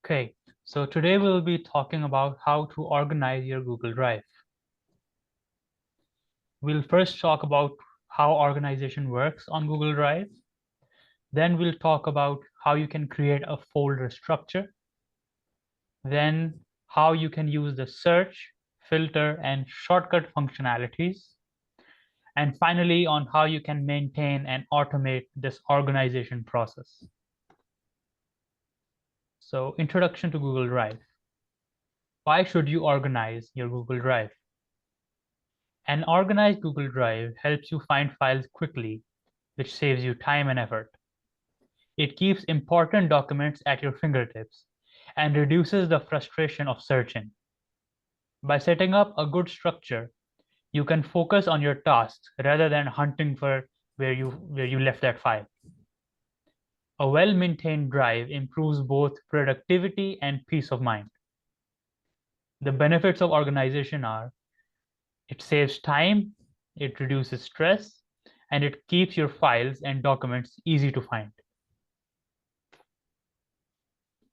Okay, so today we'll be talking about how to organize your Google Drive. We'll first talk about how organization works on Google Drive. Then we'll talk about how you can create a folder structure. Then how you can use the search, filter, and shortcut functionalities. And finally, on how you can maintain and automate this organization process. So, introduction to Google Drive. Why should you organize your Google Drive? An organized Google Drive helps you find files quickly, which saves you time and effort. It keeps important documents at your fingertips and reduces the frustration of searching. By setting up a good structure, you can focus on your tasks rather than hunting for where you left that file. A well-maintained drive improves both productivity and peace of mind. The benefits of organization are it saves time, it reduces stress, and it keeps your files and documents easy to find.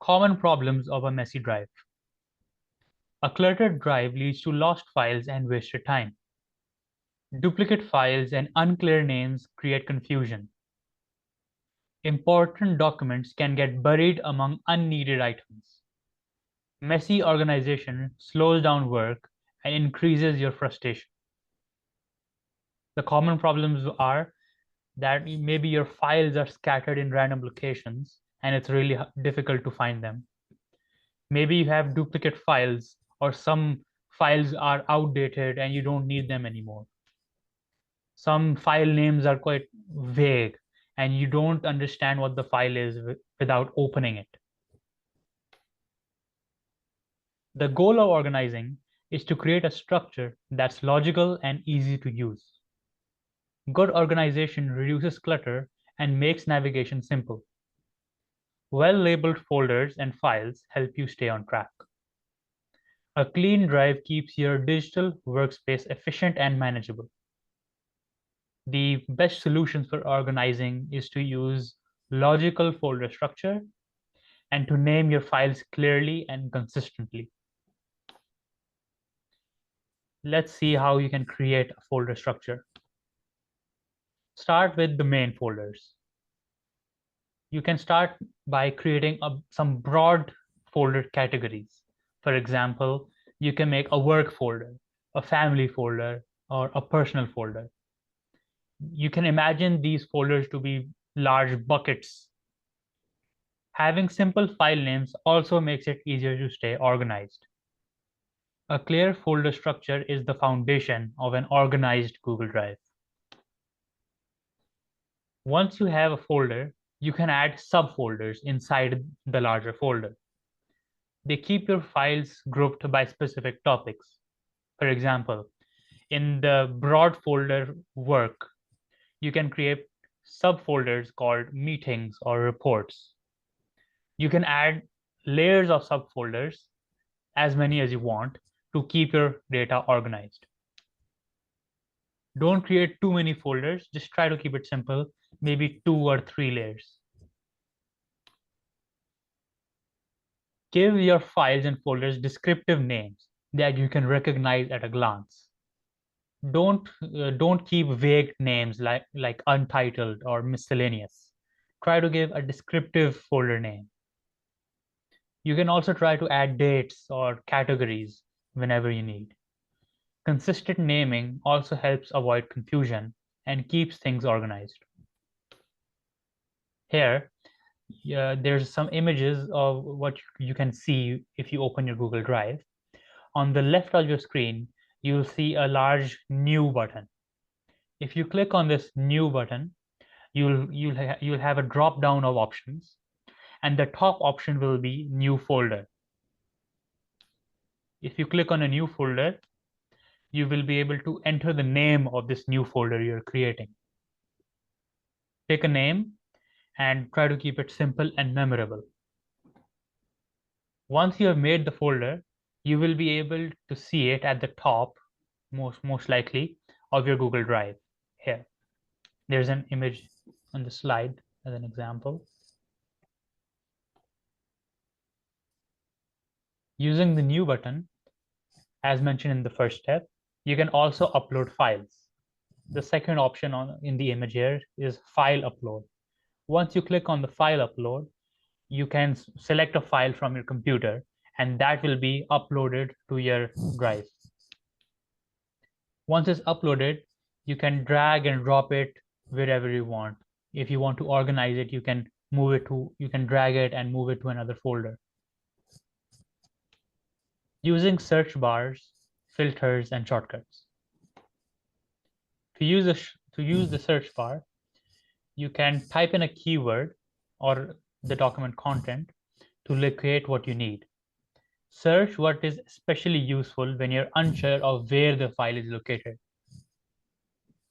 Common problems of a messy drive. A cluttered drive leads to lost files and wasted time. Duplicate files and unclear names create confusion. Important documents can get buried among unneeded items. Messy organization slows down work and increases your frustration. The common problems are that maybe your files are scattered in random locations and it's really difficult to find them. Maybe you have duplicate files or some files are outdated and you don't need them anymore. Some file names are quite vague and you don't understand what the file is without opening it. The goal of organizing is to create a structure that's logical and easy to use. Good organization reduces clutter and makes navigation simple. Well-labeled folders and files help you stay on track. A clean drive keeps your digital workspace efficient and manageable. The best solutions for organizing is to use logical folder structure and to name your files clearly and consistently. Let's see how you can create a folder structure. Start with the main folders. You can start by creating some broad folder categories. For example, you can make a work folder, a family folder, or a personal folder. You can imagine these folders to be large buckets. Having simple file names also makes it easier to stay organized. A clear folder structure is the foundation of an organized Google Drive. Once you have a folder, you can add subfolders inside the larger folder. They keep your files grouped by specific topics. For example, in the broad folder work, you can create subfolders called meetings or reports. You can add layers of subfolders, as many as you want, to keep your data organized. Don't create too many folders, just try to keep it simple, maybe 2 or 3 layers. Give your files and folders descriptive names that you can recognize at a glance. Don't keep vague names like untitled or miscellaneous. Try to give a descriptive folder name. You can also try to add dates or categories whenever you need. Consistent naming also helps avoid confusion and keeps things organized. Here, there's some images of what you can see if you open your Google Drive. On the left of your screen, you'll see a large New button. If you click on this New button, you'll have a drop down of options, and the top option will be New folder. If you click on a new folder, you will be able to enter the name of this new folder you're creating. Pick a name and try to keep it simple and memorable. Once you have made the folder, you will be able to see it at the top, most likely, of your Google Drive here. There's an image on the slide as an example. Using the new button, as mentioned in the first step, you can also upload files. The second option in the image here is file upload. Once you click on the file upload, you can select a file from your computer and that will be uploaded to your drive. Once it's uploaded, you can drag and drop it wherever you want. If you want to organize it, you can drag it and move it to another folder. Using search bars, filters, and shortcuts. To use the search bar, you can type in a keyword or the document content to locate what you need. Search what is especially useful when you're unsure of where the file is located.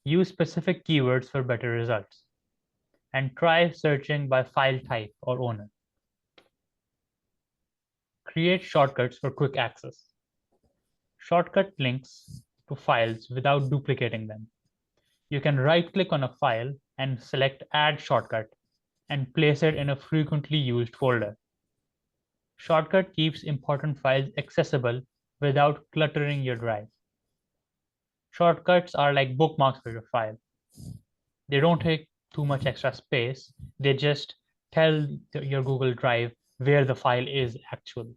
Use specific keywords for better results. And try searching by file type or owner. Create shortcuts for quick access. Shortcut links to files without duplicating them. You can right-click on a file and select Add Shortcut and place it in a frequently used folder. Shortcut keeps important files accessible without cluttering your drive. Shortcuts are like bookmarks for your file. They don't take too much extra space. They just tell your Google Drive where the file is actually.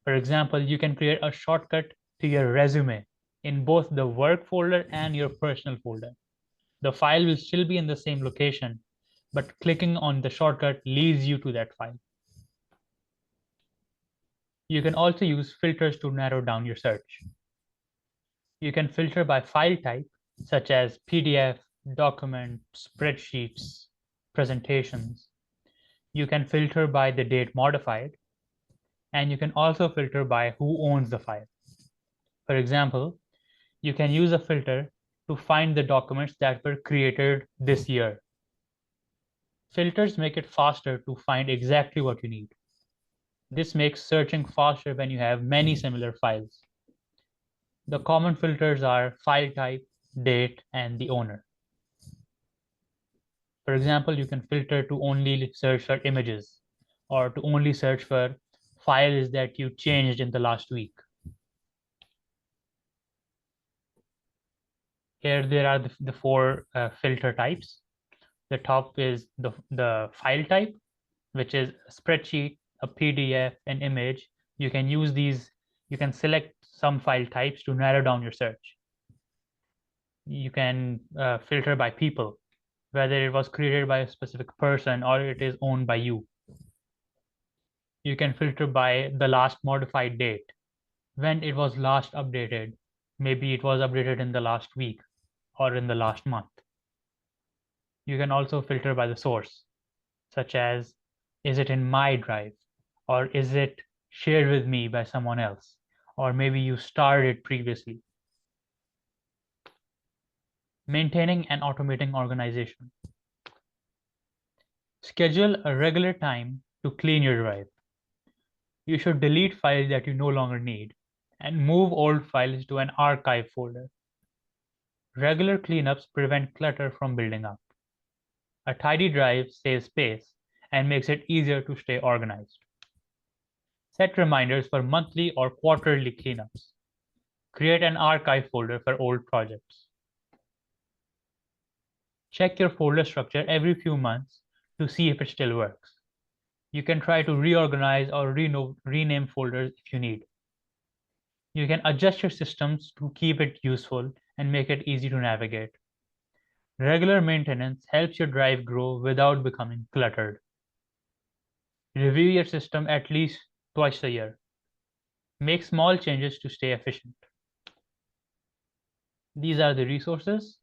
For example, you can create a shortcut to your resume in both the work folder and your personal folder. The file will still be in the same location, but clicking on the shortcut leads you to that file. You can also use filters to narrow down your search. You can filter by file type, such as PDF, document, spreadsheets, presentations. You can filter by the date modified, and you can also filter by who owns the file. For example, you can use a filter to find the documents that were created this year. Filters make it faster to find exactly what you need. This makes searching faster when you have many similar files. The common filters are file type, date, and the owner. For example, you can filter to only search for images or to only search for files that you changed in the last week. Here there are the four filter types. The top is the file type, which is a spreadsheet, a PDF, an image. You can use these, you can select some file types to narrow down your search. You can filter by people, whether it was created by a specific person or it is owned by you. You can filter by the last modified date, when it was last updated. Maybe it was updated in the last week or in the last month. You can also filter by the source, such as, is it in my drive? Or is it shared with me by someone else? Or maybe you starred it previously. Maintaining and automating organization. Schedule a regular time to clean your drive. You should delete files that you no longer need and move old files to an archive folder. Regular cleanups prevent clutter from building up. A tidy drive saves space and makes it easier to stay organized. Set reminders for monthly or quarterly cleanups. Create an archive folder for old projects. Check your folder structure every few months to see if it still works. You can try to reorganize or rename folders if you need. You can adjust your systems to keep it useful and make it easy to navigate. Regular maintenance helps your drive grow without becoming cluttered. Review your system at least twice a year. Make small changes to stay efficient. These are the resources.